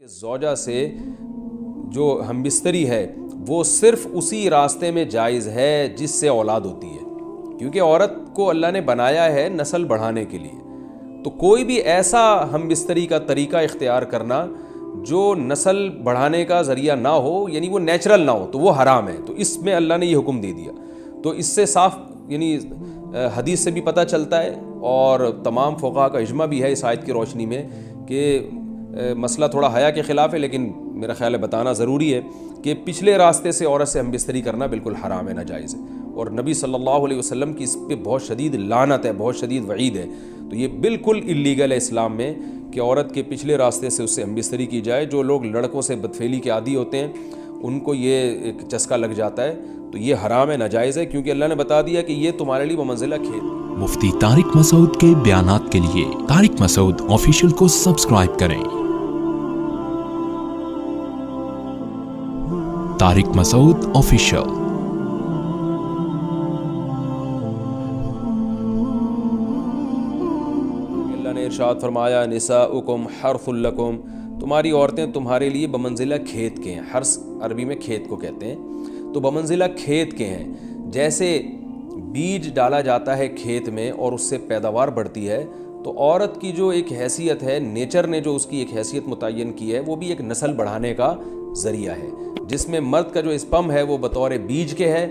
کہ زوجہ سے جو ہم بستری ہے وہ صرف اسی راستے میں جائز ہے جس سے اولاد ہوتی ہے، کیونکہ عورت کو اللہ نے بنایا ہے نسل بڑھانے کے لیے. تو کوئی بھی ایسا ہم بستری کا طریقہ اختیار کرنا جو نسل بڑھانے کا ذریعہ نہ ہو، یعنی وہ نیچرل نہ ہو، تو وہ حرام ہے. تو اس میں اللہ نے یہ حکم دے دیا. تو اس سے صاف یعنی حدیث سے بھی پتہ چلتا ہے اور تمام فقہا کا اجماع بھی ہے اس آیت کی روشنی میں کہ مسئلہ تھوڑا حیا کے خلاف ہے، لیکن میرا خیال ہے بتانا ضروری ہے کہ پچھلے راستے سے عورت سے ہم بستری کرنا بالکل حرام ہے، ناجائز ہے. اور نبی صلی اللہ علیہ وسلم کی اس پہ بہت شدید لعنت ہے، بہت شدید وعید ہے. تو یہ بالکل اللیگل ہے اسلام میں کہ عورت کے پچھلے راستے سے اس سے ہم بستری کی جائے. جو لوگ لڑکوں سے بدفعلی کے عادی ہوتے ہیں ان کو یہ ایک چسکا لگ جاتا ہے، تو یہ حرام ہے، ناجائز ہے، کیونکہ اللہ نے بتا دیا کہ یہ تمہارے لیے بمنزلہ کھیت. مفتی طارق مسعود کے بیانات کے لیے طارق مسعود آفیشیل کو سبسکرائب کریں. طارق مسعود آفیشیل. اللہ نے ارشاد فرمایا نساؤکم حرث لکم، تمہاری عورتیں تمہارے لیے بمنزلہ کھیت کے ہیں. حرث عربی میں کھیت کو کہتے ہیں. تو بمنزلہ کھیت کے ہیں. جیسے بیج ڈالا جاتا ہے کھیت میں اور اس سے پیداوار بڑھتی ہے، تو عورت کی جو ایک حیثیت ہے، نیچر نے جو اس کی ایک حیثیت متعین کی ہے، وہ بھی ایک نسل بڑھانے کا ذریعہ ہے، جس میں مرد کا جو اسپم ہے وہ بطور بیج کے ہے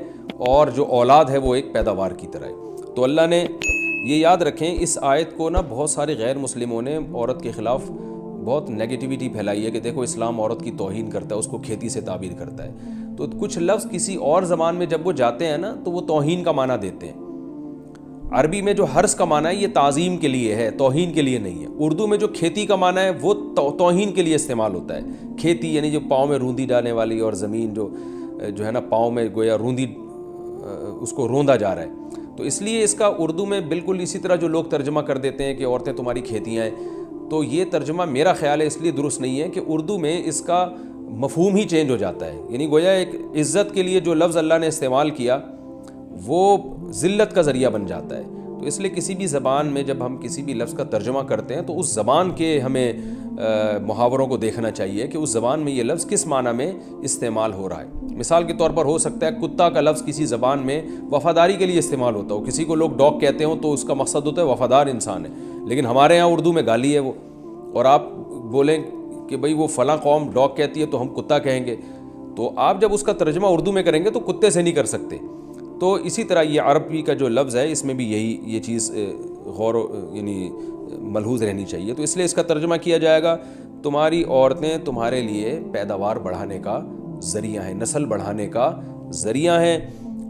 اور جو اولاد ہے وہ ایک پیداوار کی طرح ہے. تو اللہ نے یہ یاد رکھیں، اس آیت کو بہت سارے غیر مسلموں نے عورت کے خلاف بہت نیگیٹیوٹی پھیلائی ہے کہ دیکھو اسلام عورت کی توہین کرتا ہے، اس کو کھیتی سے تعبیر کرتا ہے. تو کچھ لفظ کسی اور زبان میں جب وہ جاتے ہیں تو وہ توہین کا معنی دیتے ہیں. عربی میں جو حرث کا معنی ہے یہ تعظیم کے لیے ہے، توہین کے لیے نہیں ہے. اردو میں جو کھیتی کا معنی ہے وہ توہین کے لیے استعمال ہوتا ہے. کھیتی یعنی جو پاؤں میں روندی ڈالنے والی، اور زمین جو ہے پاؤں میں گویا روندی، اس کو روندا جا رہا ہے. تو اس لیے اس کا اردو میں بالکل اسی طرح جو لوگ ترجمہ کر دیتے ہیں کہ عورتیں تمہاری کھیتیاں ہیں، تو یہ ترجمہ میرا خیال ہے اس لیے درست نہیں ہے کہ اردو میں اس کا مفہوم ہی چینج ہو جاتا ہے. یعنی گویا ایک عزت کے لیے جو لفظ اللہ نے استعمال کیا وہ ذلت کا ذریعہ بن جاتا ہے. تو اس لیے کسی بھی زبان میں جب ہم کسی بھی لفظ کا ترجمہ کرتے ہیں تو اس زبان کے ہمیں محاوروں کو دیکھنا چاہیے کہ اس زبان میں یہ لفظ کس معنی میں استعمال ہو رہا ہے. مثال کے طور پر ہو سکتا ہے کتا کا لفظ کسی زبان میں وفاداری کے لیے استعمال ہوتا ہو، کسی کو لوگ ڈاگ کہتے ہوں تو اس کا مقصد ہوتا ہے وفادار انسان ہے، لیکن ہمارے ہاں اردو میں گالی ہے وہ. اور آپ بولیں کہ بھئی وہ فلاں قوم ڈاگ کہتی ہے تو ہم کتا کہیں گے، تو آپ جب اس کا ترجمہ اردو میں کریں گے تو کتے سے نہیں کر سکتے. تو اسی طرح یہ عربی کا جو لفظ ہے اس میں بھی یہ چیز غور یعنی ملحوظ رہنی چاہیے. تو اس لیے اس کا ترجمہ کیا جائے گا تمہاری عورتیں تمہارے لیے پیداوار بڑھانے کا ذریعہ ہیں، نسل بڑھانے کا ذریعہ ہیں.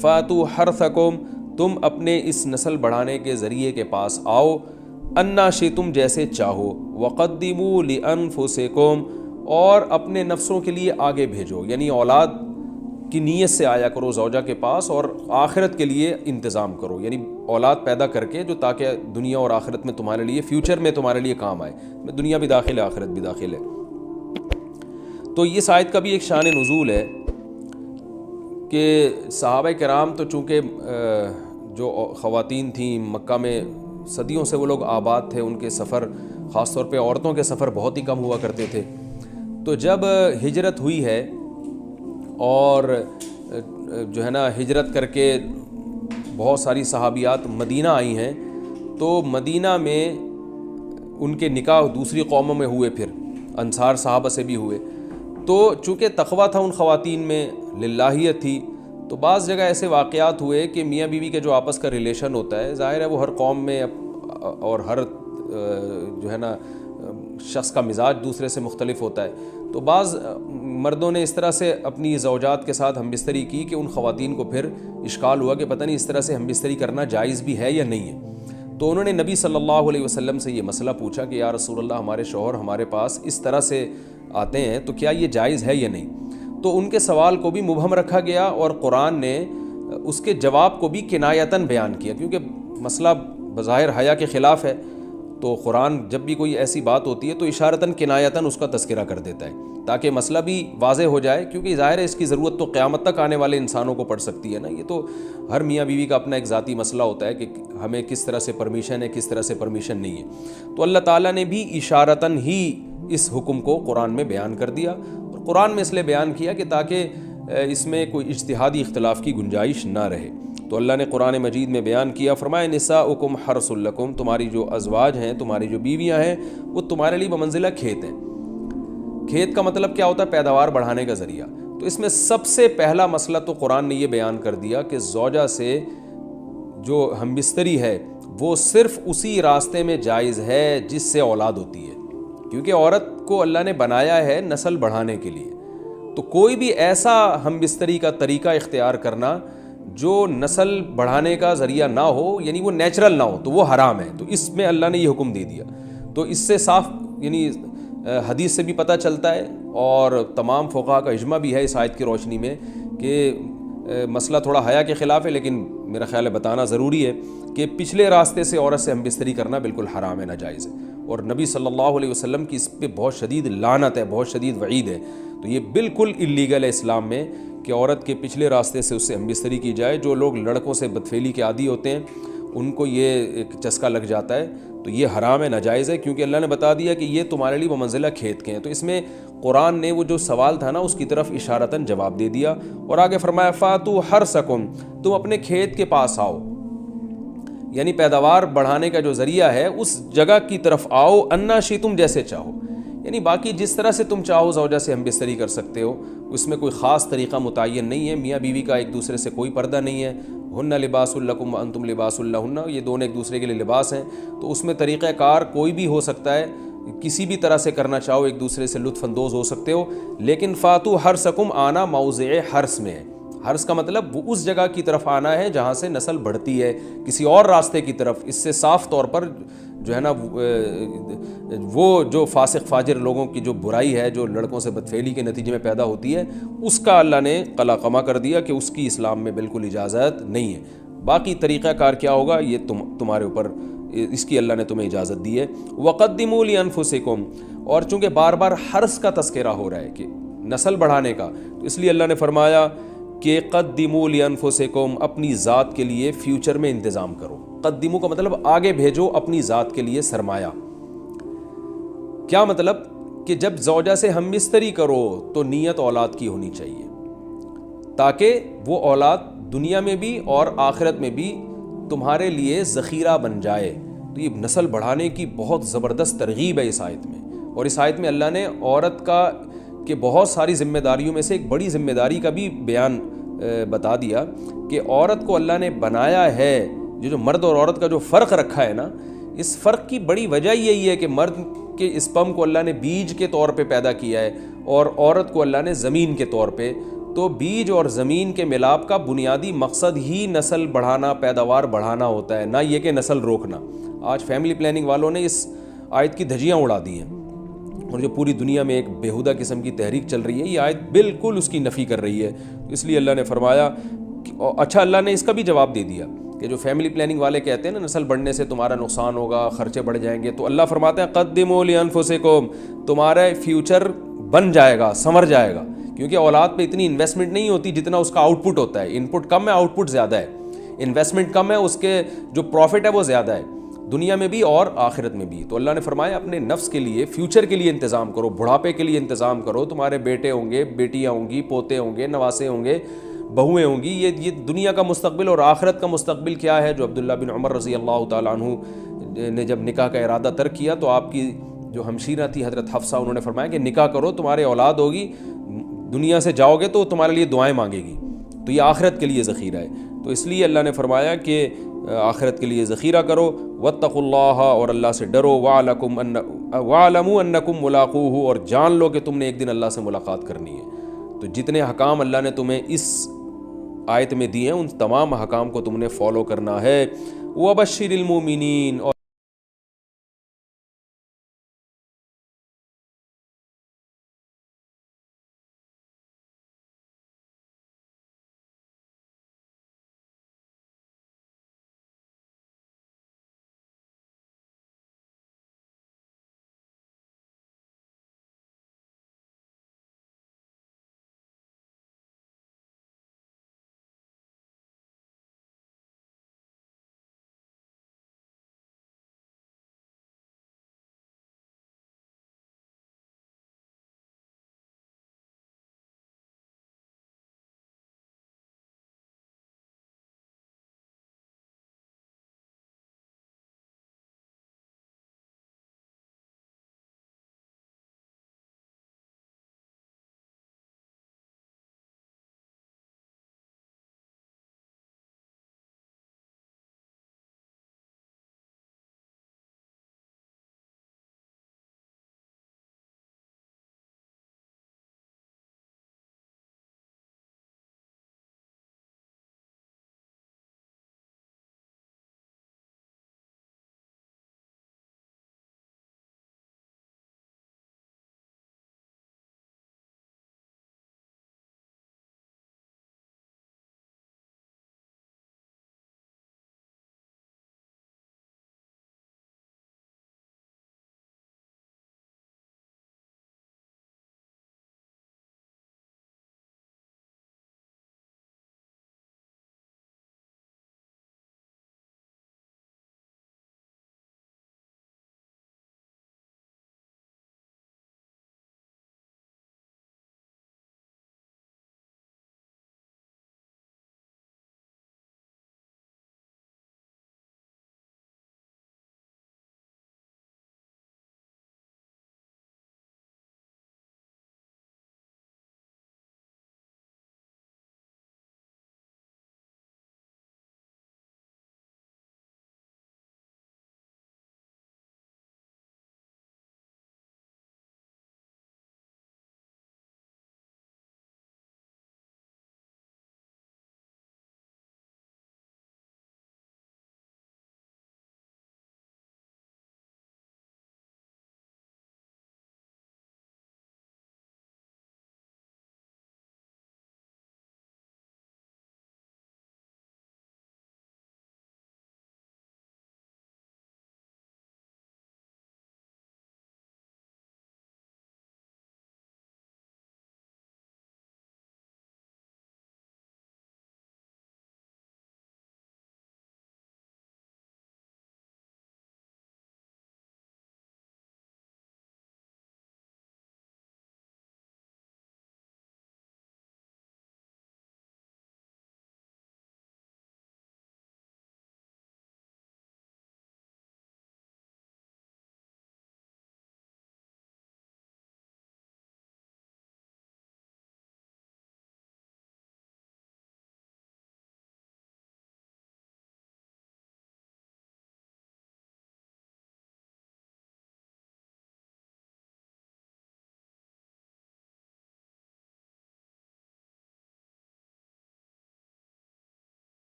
فاتوا حرثکم، تم اپنے اس نسل بڑھانے کے ذریعے کے پاس آؤ، انا شئتم، جیسے چاہو، وقدموا لانفسکم، اور اپنے نفسوں کے لیے آگے بھیجو. یعنی اولاد کی نیت سے آیا کرو زوجہ کے پاس اور آخرت کے لیے انتظام کرو، یعنی اولاد پیدا کر کے جو تاکہ دنیا اور آخرت میں تمہارے لیے، فیوچر میں تمہارے لیے کام آئے. دنیا بھی داخل ہے، آخرت بھی داخل ہے. تو اس آیت کا بھی ایک شان نزول ہے کہ صحابہ کرام تو چونکہ جو خواتین تھیں مکہ میں صدیوں سے وہ لوگ آباد تھے، ان کے سفر خاص طور پہ عورتوں کے سفر بہت ہی کم ہوا کرتے تھے. تو جب ہجرت ہوئی ہے اور جو ہجرت کر کے بہت ساری صحابیات مدینہ آئی ہیں، تو مدینہ میں ان کے نکاح دوسری قوموں میں ہوئے، پھر انصار صحابہ سے بھی ہوئے. تو چونکہ تقویٰ تھا ان خواتین میں، للہیت تھی، تو بعض جگہ ایسے واقعات ہوئے کہ میاں بیوی کے جو آپس کا ریلیشن ہوتا ہے، ظاہر ہے وہ ہر قوم میں اور ہر شخص کا مزاج دوسرے سے مختلف ہوتا ہے. تو بعض مردوں نے اس طرح سے اپنی زوجات کے ساتھ ہم بستری کی کہ ان خواتین کو پھر اشکال ہوا کہ پتہ نہیں اس طرح سے ہم بستری کرنا جائز بھی ہے یا نہیں ہے. تو انہوں نے نبی صلی اللہ علیہ وسلم سے یہ مسئلہ پوچھا کہ یا رسول اللہ، ہمارے شوہر ہمارے پاس اس طرح سے آتے ہیں تو کیا یہ جائز ہے یا نہیں. تو ان کے سوال کو بھی مبہم رکھا گیا اور قرآن نے اس کے جواب کو بھی کنایتاً بیان کیا، کیونکہ مسئلہ بظاہر حیا کے خلاف ہے. تو قرآن جب بھی کوئی ایسی بات ہوتی ہے تو اشارتاً کنایتاً اس کا تذکرہ کر دیتا ہے تاکہ مسئلہ بھی واضح ہو جائے، کیونکہ ظاہر ہے اس کی ضرورت تو قیامت تک آنے والے انسانوں کو پڑ سکتی ہے نا. یہ تو ہر میاں بیوی کا اپنا ایک ذاتی مسئلہ ہوتا ہے کہ ہمیں کس طرح سے پرمیشن ہے، کس طرح سے پرمیشن نہیں ہے. تو اللہ تعالیٰ نے بھی اشارتاً ہی اس حکم کو قرآن میں بیان کر دیا، اور قرآن میں اس لیے بیان کیا کہ تاکہ اس میں کوئی اجتہادی اختلاف کی گنجائش نہ رہے۔ تو اللہ نے قرآن مجید میں بیان کیا، فرمایا نساؤکم حرث لکم، تمہاری جو ازواج ہیں، تمہاری جو بیویاں ہیں، وہ تمہارے لیے بمنزلہ کھیت ہیں۔ کھیت کا مطلب کیا ہوتا ہے؟ پیداوار بڑھانے کا ذریعہ۔ تو اس میں سب سے پہلا مسئلہ تو قرآن نے یہ بیان کر دیا کہ زوجہ سے جو ہم بستری ہے وہ صرف اسی راستے میں جائز ہے جس سے اولاد ہوتی ہے، کیونکہ عورت کو اللہ نے بنایا ہے نسل بڑھانے کے لیے۔ تو کوئی بھی ایسا ہم بستری کا طریقہ اختیار کرنا جو نسل بڑھانے کا ذریعہ نہ ہو، یعنی وہ نیچرل نہ ہو، تو وہ حرام ہے۔ تو اس میں اللہ نے یہ حکم دے دیا۔ تو اس سے صاف یعنی حدیث سے بھی پتہ چلتا ہے، اور تمام فقہاء کا اجماع بھی ہے اس آیت کی روشنی میں کہ مسئلہ تھوڑا حیا کے خلاف ہے، لیکن میرا خیال ہے بتانا ضروری ہے کہ پچھلے راستے سے عورت سے ہم بستری کرنا بالکل حرام ہے، ناجائز ہے، اور نبی صلی اللہ علیہ وسلم کی اس پہ بہت شدید لعنت ہے، بہت شدید وعید ہے۔ تو یہ بالکل اللیگل ہے اسلام میں کہ عورت کے پچھلے راستے سے اس سے ہم بستری کی جائے۔ جو لوگ لڑکوں سے بدفعلی کے عادی ہوتے ہیں ان کو یہ ایک چسکا لگ جاتا ہے، تو یہ حرام ہے، ناجائز ہے، کیونکہ اللہ نے بتا دیا کہ یہ تمہارے لیے بمنزلہ کھیت کے ہیں۔ تو اس میں قرآن نے وہ جو سوال تھا نا اس کی طرف اشارتاً جواب دے دیا، اور آگے فرمایا فاتو حرثکم، تم اپنے کھیت کے پاس آؤ، یعنی پیداوار بڑھانے کا جو ذریعہ ہے اس جگہ کی طرف آؤ، انا شئتم، جیسے چاہو، یعنی باقی جس طرح سے تم چاہو زوجہ سے ہم بستری کر سکتے ہو، اس میں کوئی خاص طریقہ متعین نہیں ہے۔ میاں بیوی کا ایک دوسرے سے کوئی پردہ نہیں ہے، ہن لباس لکم وانتم لباس لہن، یہ دونوں ایک دوسرے کے لیے لباس ہیں۔ تو اس میں طریقہ کار کوئی بھی ہو سکتا ہے، کسی بھی طرح سے کرنا چاہو ایک دوسرے سے لطف اندوز ہو سکتے ہو، لیکن فاتو حرثکم آنا موضع حرث میں ہے۔ حرث کا مطلب وہ اس جگہ کی طرف آنا ہے جہاں سے نسل بڑھتی ہے، کسی اور راستے کی طرف۔ اس سے صاف طور پر جو ہے نا وہ جو فاسق فاجر لوگوں کی جو برائی ہے، جو لڑکوں سے بدفعلی کے نتیجے میں پیدا ہوتی ہے، اس کا اللہ نے قلع قمع کر دیا کہ اس کی اسلام میں بالکل اجازت نہیں ہے۔ باقی طریقہ کار کیا ہوگا یہ تمہارے اوپر، اس کی اللہ نے تمہیں اجازت دی ہے۔ وَقَدِّمُوا لِأَنفُسِكُمْ، اور چونکہ بار بار حرث کا تذکرہ ہو رہا ہے کہ نسل بڑھانے کا، تو اس لیے اللہ نے فرمایا کہ قدموا لانفسکم، اپنی ذات کے لیے فیوچر میں انتظام کرو۔ قدموا کا مطلب آگے بھیجو اپنی ذات کے لیے سرمایہ۔ کیا مطلب؟ کہ جب زوجہ سے ہم بستری کرو تو نیت اولاد کی ہونی چاہیے، تاکہ وہ اولاد دنیا میں بھی اور آخرت میں بھی تمہارے لیے ذخیرہ بن جائے۔ تو یہ نسل بڑھانے کی بہت زبردست ترغیب ہے اس آیت میں، اور اس آیت میں اللہ نے عورت کا کہ بہت ساری ذمہ داریوں میں سے ایک بڑی ذمہ داری کا بھی بیان بتا دیا کہ عورت کو اللہ نے بنایا ہے، جو مرد اور عورت کا جو فرق رکھا ہے نا، اس فرق کی بڑی وجہ یہی ہے کہ مرد کے اسپم کو اللہ نے بیج کے طور پہ پیدا کیا ہے، اور عورت کو اللہ نے زمین کے طور پہ۔ تو بیج اور زمین کے ملاپ کا بنیادی مقصد ہی نسل بڑھانا، پیداوار بڑھانا ہوتا ہے، نہ یہ کہ نسل روکنا۔ آج فیملی پلاننگ والوں نے اس آیت کی دھجیاں اڑا دی ہیں، اور جو پوری دنیا میں ایک بیہودہ قسم کی تحریک چل رہی ہے، یہ آیت بالکل اس کی نفی کر رہی ہے۔ اس لیے اللہ نے فرمایا اچھا، اللہ نے اس کا بھی جواب دے دیا کہ جو فیملی پلاننگ والے کہتے ہیں نا نسل بڑھنے سے تمہارا نقصان ہوگا، خرچے بڑھ جائیں گے، تو اللہ فرماتا ہے قدموا لانفسکم، تمہارا فیوچر بن جائے گا، سنور جائے گا، کیونکہ اولاد پہ اتنی انویسٹمنٹ نہیں ہوتی جتنا اس کا آؤٹ پٹ ہوتا ہے۔ ان پٹ کم ہے، آؤٹ پٹ زیادہ ہے، انویسٹمنٹ کم ہے، اس کے جو پروفٹ ہے وہ زیادہ ہے، دنیا میں بھی اور آخرت میں بھی۔ تو اللہ نے فرمایا اپنے نفس کے لیے، فیوچر کے لیے انتظام کرو، بڑھاپے کے لیے انتظام کرو۔ تمہارے بیٹے ہوں گے، بیٹیاں ہوں گی، پوتے ہوں گے، نواسے ہوں گے، بہویں ہوں گی، یہ دنیا کا مستقبل اور آخرت کا مستقبل کیا ہے۔ جو عبداللہ بن عمر رضی اللہ تعالیٰ عنہ نے جب نکاح کا ارادہ ترک کیا تو آپ کی جو ہمشیرہ تھی حضرت حفصہ، انہوں نے فرمایا کہ نکاح کرو، تمہارے اولاد ہوگی، دنیا سے جاؤ گے تو تمہارے لیے دعائیں مانگے گی، تو یہ آخرت کے لیے ذخیرہ ہے۔ تو اس لیے اللہ نے فرمایا کہ آخرت کے لیے ذخیرہ کرو، واتقوا اللہ، اور اللہ سے ڈرو، واعلموا انکم ملاقوہ، اور جان لو کہ تم نے ایک دن اللہ سے ملاقات کرنی ہے۔ تو جتنے حکام اللہ نے تمہیں اس آیت میں دیے ہیں ان تمام حکام کو تم نے فالو کرنا ہے۔ وبشر المومنین، اور